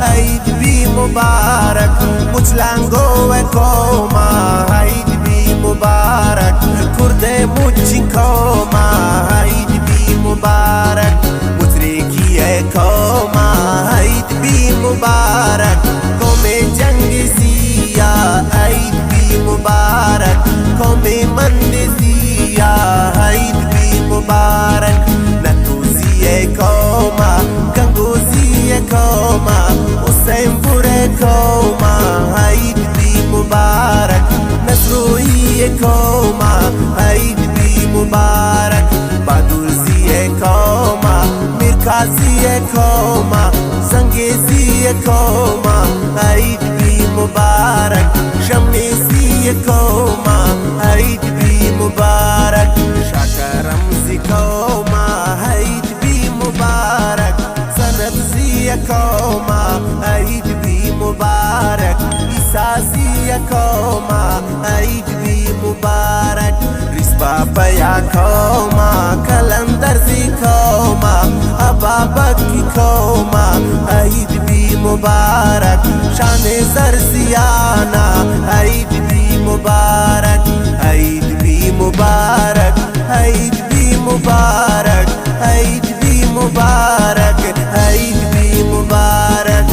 عيد بي مبارك مجلانگو كوما عيد بي مبارك كرد مجين كوما عيد بي مبارك متركي كوما عيد بي مبارك كومي جنگزيا عيد بي مبارك كومي مندزيا عيد بي مبارك نتوزي كوما كنغوزي كوما حسين بوري كوما عيد بي مبارك نصروي كوما عيد بي مبارك بدوزي كوما مركزي كوما زنگزي كوما عيد بي مبارك شمسي كوما عيد بي مبارك شكرمزي كوما عيد بي مبارك سنبزي كوما عيد بي مبارك إساسي كوما عيد بي مبارك رسبا يا كوما كالندر زي كوما أبابك كوما عيد بي مبارك شان زرزيانا عيد بي مبارك عيد بي مبارك عيد بي مبارك عيد بي مبارك عيد بي مبارك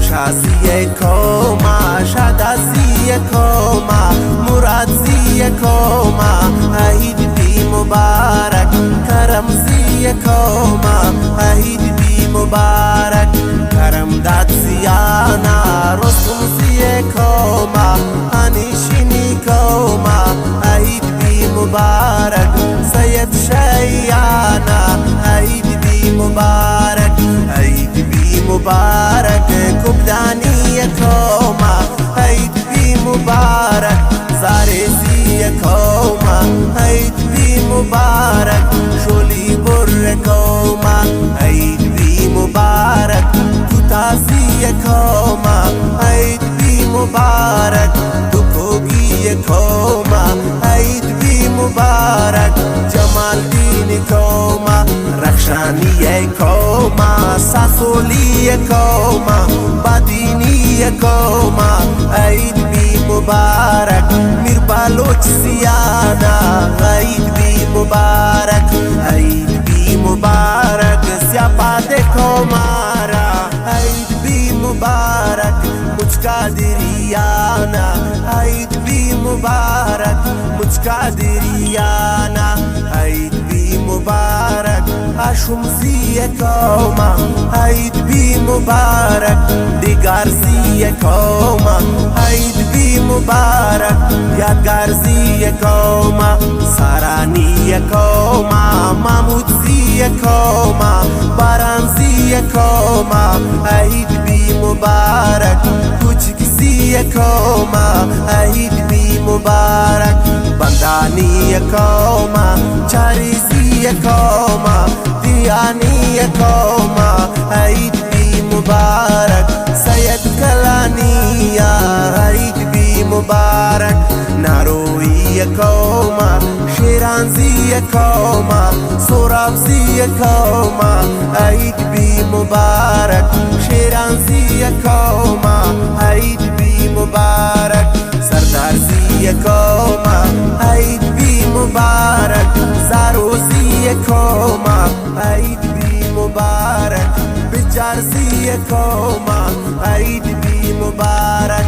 شاسي كوما شاداسي كوما مرادزي كوما عيد بي مبارك كرمزي كوما عيد بي مبارك كرم داتسيانا رسمزي كوما أنيشيني كوما عيد بي مبارك سيد شيانا عيد بي مبارك عيد بي مبارك كبداني كوما عيد بي مبارك زارزي كوما عيد بي مبارك شولي بر كوما عيد بي مبارك تاسي كوما عيد بي مبارك دكوكي كوما عيد بي مبارك جمال دين كوما رخشاني كوما ساسولي كوما بديني كوما عيد بي مبارك مير بالوچ سيانا عيد بي مبارك عيد بي مبارك سياباد كومارا عيد بي مبارك مجقادريانا عيد بي مبارك مجقادريانا عيد بي مبارك أشمزي كوما عيد بي مبارك ديغارزي كوما عيد بي مبارك يادغارزي كوما ساراني كوما مامودزي كوما بارانزي كوما عيد بي مبارك كوچكزي كوما عيد بي مبارك بنداني كوما چارزي كوما دياني كوما عيد بي مبارك سيد كلاني عيد بي مبارك ناروي كوما شيرانزي كوما سورابزي كوما عيد بي مبارك شيرانزي كوما عيد بي مبارك سردارزي كوما عيد بي مبارك زاروزي كوما عيد بي مبارك بجارزي كوما عيد بي مبارك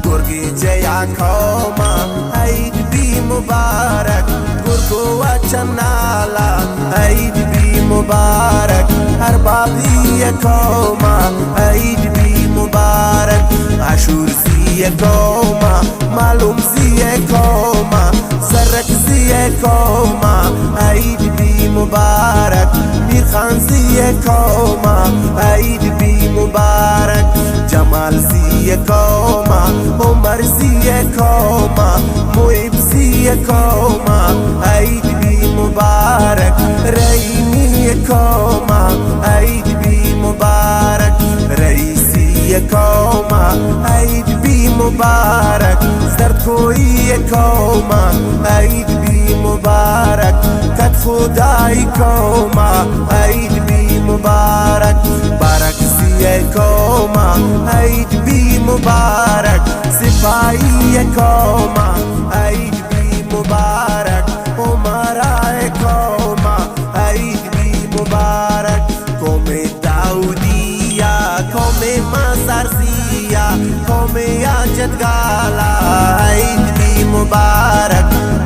گرگی جیا كوما عيد بي مبارك گرگو وچنالا عيد بي مبارك اربابي كوما عيد بي مبارك عاشور زي كوما معلوم زي كوما زرك زي كوما عيد بي مبارك مير خان زي كوما عيد بي مبارك جمال زي كوما عمر زي كوما مويب زي كوما عيد بي مبارك ريني كوما عيد بي مبارك رئيسي كوما عيد بي مبارك زرد کوئی کوما عید بی مبارک کت خدای کوما عید بی مبارک بارک سی کوما عيد بي مبارك سپاهی قوما عيد بي مبارك امراء قوما عيد بي مبارك قوم داودیہ قوم مسرزیہ قوم امجد گالا عيد بي مبارك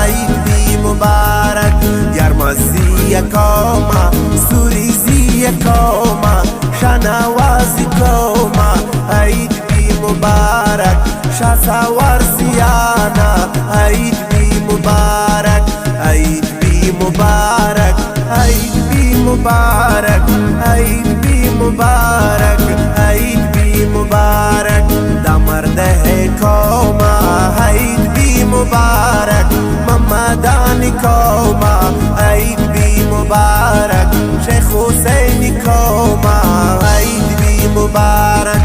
عيد بي مبارك يرمزية قوما سوريزية قوما شنوازي قوما عيد بي مبارك شاسوار زيانا عيد بي مبارك عيد بي مبارك عيد بي مبارك عيد بي مبارك عيد بي مبارك دمر ده قوما عيد بي مبارك ممداني قوما عيد بي مبارك شيخ حسين قوما عيد بي مبارك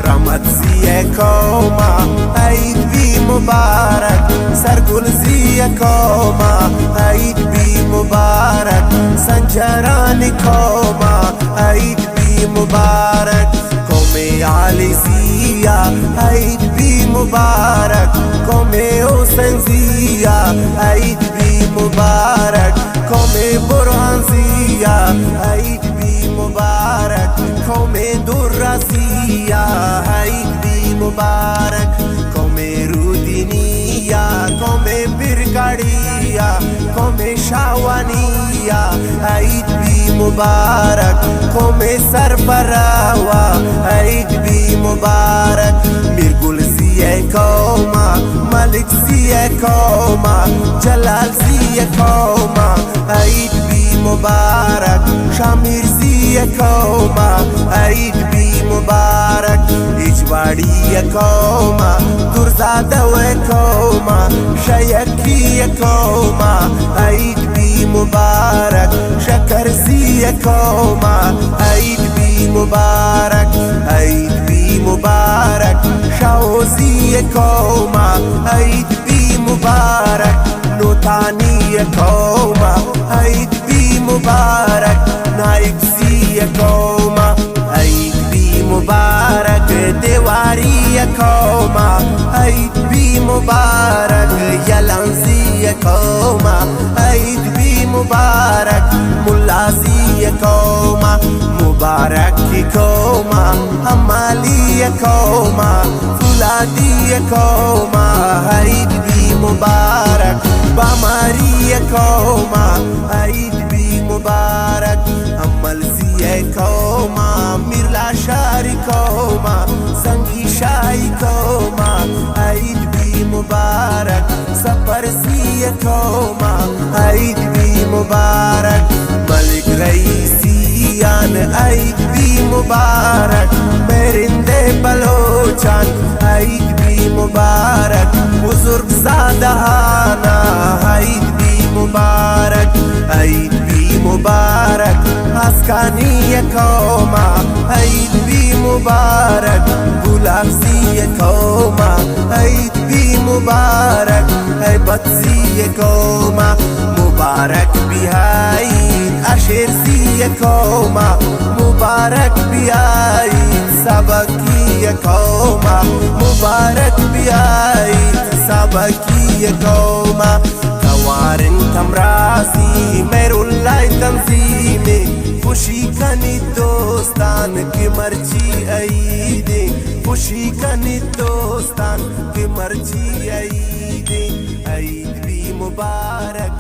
رمضي قوما عيد بي مبارك سرگل زي قوما عيد بي مبارك سنجراني قوما عيد بي مبارك قومي علي زيا عيد بي مبارك قومي حسين زيا عيد بي مبارك قومي برهان زيا عيد بي مبارك قومي درة زيا عيد بي مبارك قومي رودينية قومي برقارية قومي شاوانية عيد بي مبارك قومي سربراوة عيد بي مبارك ميرقل زي قوما ملك زي قوما جلال زي قوما عيد بي مبارك شامير زي قوما عيد بي مبارك اجباري قوما درزادة قوما شيكي قوما عيد بي مبارك شكر زي قوما عيد بي مبارك عيد بي مبارك شاوزي قوما عيد بي مبارك نوتاني قوما عيد بي مبارك نايب زي قوما عيد بي مبارك دواري قوما عيد بي مبارك يلانزي قوما عيد بي مبارك ملازي قوما مبارك قوما امالي قوما فولادي قوما عيد بي مبارك باماري قوما عيد بي مبارك امال زي قوما ميرلا شاري قوما سنگي شاي قوما عيد بي مبارك سفر زي قوما عيد بي مبارك ملك رئيسيان عيد بي مبارك مرندے بلوچان عيد بي مبارك بزرگ زادہانا عيد بي مبارك عيد بي مبارك عسكاني قوما عيد بي مبارك بولاغزي قوما عيد بي مبارك هيبت زي قوما مبارك بهايد أشير زي قوما مبارك بهايد سبكي قوما مبارك بهايد سبكي قوما توارن تمرازي ميرولای تنظیمی خوشی کنی دوستان کی مرجی عیدی خوشی کنی دوستان کی مرجی عیدی عید بھی مبارک